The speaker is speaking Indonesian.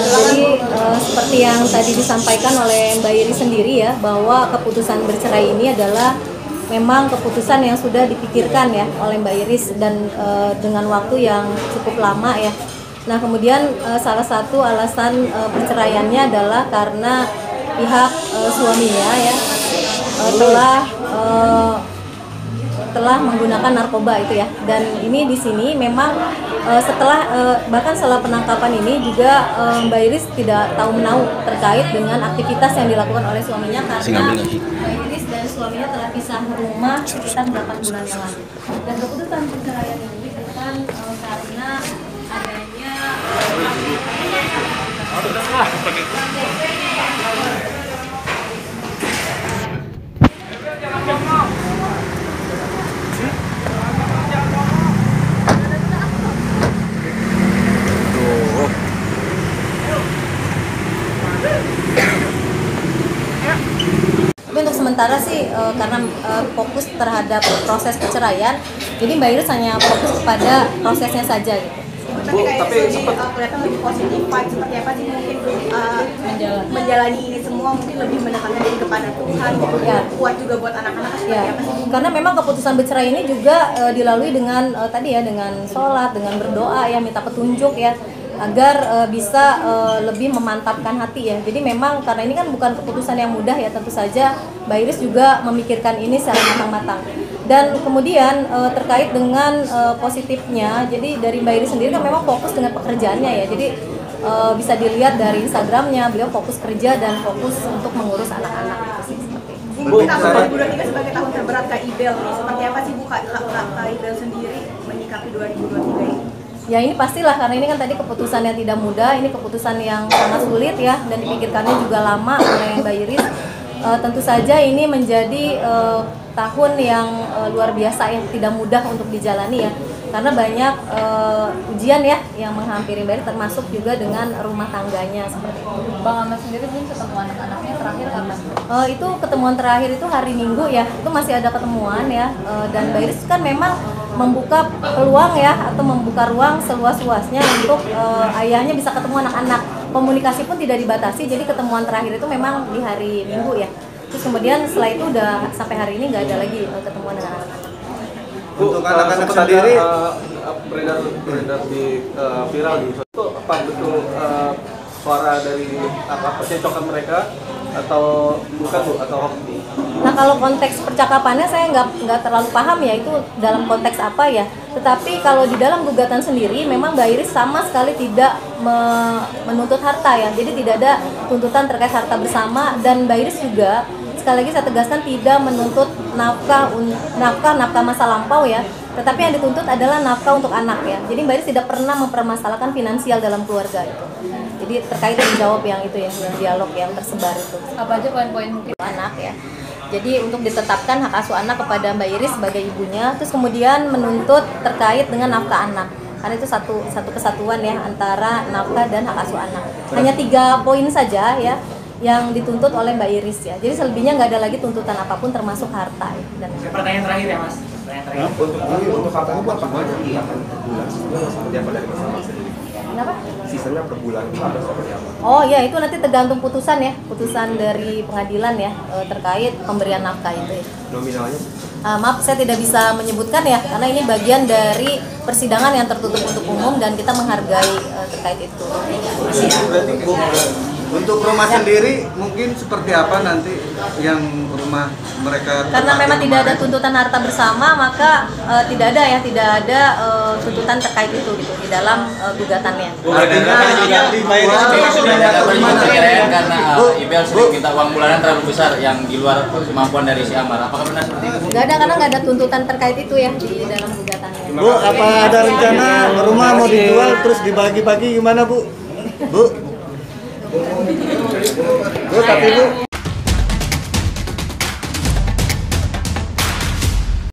Jadi seperti yang tadi disampaikan oleh Mbak Iris sendiri ya, bahwa keputusan bercerai ini adalah memang keputusan yang sudah dipikirkan ya oleh Mbak Iris dan dengan waktu yang cukup lama ya. Nah kemudian salah satu alasan perceraiannya adalah karena pihak suaminya ya telah menggunakan narkoba itu ya, dan ini di sini memang bahkan setelah penangkapan ini juga Mbak Iris tidak tahu menahu terkait dengan aktivitas yang dilakukan oleh suaminya karena Mbak Iris dan suaminya telah pisah rumah sekitar 8 bulan yang lalu. Dan keputusan perceraian ini bukan karena adanya Tapi untuk sementara sih karena fokus terhadap proses perceraian, jadi Mbak Iris hanya fokus kepada prosesnya saja gitu. Tapi sempat kelihatan lebih positif, seperti apa sih mungkin menjalani ini semua, mungkin lebih menekankan diri kepada Tuhan, ya. Kuat juga buat anak-anak ya. Apa sih? Karena memang keputusan bercerai ini juga dilalui dengan tadi ya, dengan sholat, dengan berdoa ya, minta petunjuk ya, agar bisa lebih memantapkan hati ya. Jadi memang karena ini kan bukan keputusan yang mudah ya, tentu saja Mbak Iris juga memikirkan ini secara matang-matang. Dan kemudian terkait dengan positifnya, jadi dari Mbak Iris sendiri kan memang fokus dengan pekerjaannya ya. Jadi bisa dilihat dari Instagramnya, beliau fokus kerja dan fokus untuk mengurus anak-anak gitu sih, seperti itu. Mungkin tahun 2023 sebagai tahun terberat Kak Ibel nih, seperti apa sih Bu Kak Ibel sendiri menyikapi 2023 ini? Ya ini pastilah, karena ini kan tadi keputusan yang tidak mudah, ini keputusan yang sangat sulit ya, dan dipikirkannya juga lama oleh Mbak Iris. Tentu saja ini menjadi tahun yang luar biasa ya, tidak mudah untuk dijalani ya, karena banyak ujian ya yang menghampiri Mbak Iris, termasuk juga dengan rumah tangganya seperti itu. Bang Ahmad sendiri belum ketemu anak-anaknya terakhir kapan? Itu ketemuan terakhir itu hari Minggu ya, itu masih ada ketemuan ya, dan Mbak Iris kan memang membuka peluang ya, atau membuka ruang seluas-luasnya untuk ayahnya bisa ketemu anak-anak. Komunikasi pun tidak dibatasi, jadi ketemuan terakhir itu memang di hari Minggu ya. Terus kemudian setelah itu udah sampai hari ini nggak ada lagi ketemuan dengan anak-anak. Untuk anak-anak sendiri beredar di viral di itu apa betul suara dari percecokan mereka atau bukan Bu, atau hoax? Nah kalau konteks percakapannya saya nggak terlalu paham ya itu dalam konteks apa ya. Tetapi kalau di dalam gugatan sendiri memang Mbak Iris sama sekali tidak menuntut harta ya. Jadi tidak ada tuntutan terkait harta bersama, dan Mbak Iris juga sekali lagi saya tegaskan tidak menuntut nafkah masa lampau ya. Tetapi yang dituntut adalah nafkah untuk anak ya. Jadi Mbak Iris tidak pernah mempermasalahkan finansial dalam keluarga itu. Jadi terkait dengan jawab yang itu ya, yang dialog yang tersebar itu. Apa aja poin-poin mungkin Anak ya. Jadi untuk ditetapkan hak asuh anak kepada Mbak Iris sebagai ibunya, terus kemudian menuntut terkait dengan nafkah anak. Karena itu satu kesatuan ya antara nafkah dan hak asuh anak. Hanya 3 poin saja ya yang dituntut oleh Mbak Iris ya. Jadi selebihnya nggak ada lagi tuntutan apapun termasuk harta ya. Pertanyaan terakhir ya Mas. Untuk hartanya berapa banyak? Bulan seperti apa dari masalah sendiri? Kenapa? Sisanya per bulan itu ada seperti apa? Oh ya, itu nanti tergantung putusan ya, putusan dari pengadilan ya terkait pemberian nafkah itu ya. Nominalnya? Maaf, saya tidak bisa menyebutkan ya, karena ini bagian dari persidangan yang tertutup untuk umum dan kita menghargai terkait itu. Berarti Bu, untuk rumah sendiri mungkin seperti apa nanti yang rumah mereka? Karena memang tidak ada tuntutan harta bersama, maka tidak ada tuntutan terkait itu gitu di dalam gugatannya. Artinya karena Ibel sering minta uang bulanan terlalu besar yang di luar kemampuan dari si Amar. Apakah benar seperti itu? Nggak ada, karena nggak ada tuntutan terkait itu ya di dalam gugatannya. Bu, apa ada rencana rumah mau dijual terus dibagi-bagi gimana Bu? Bu? Bu, tapi Bu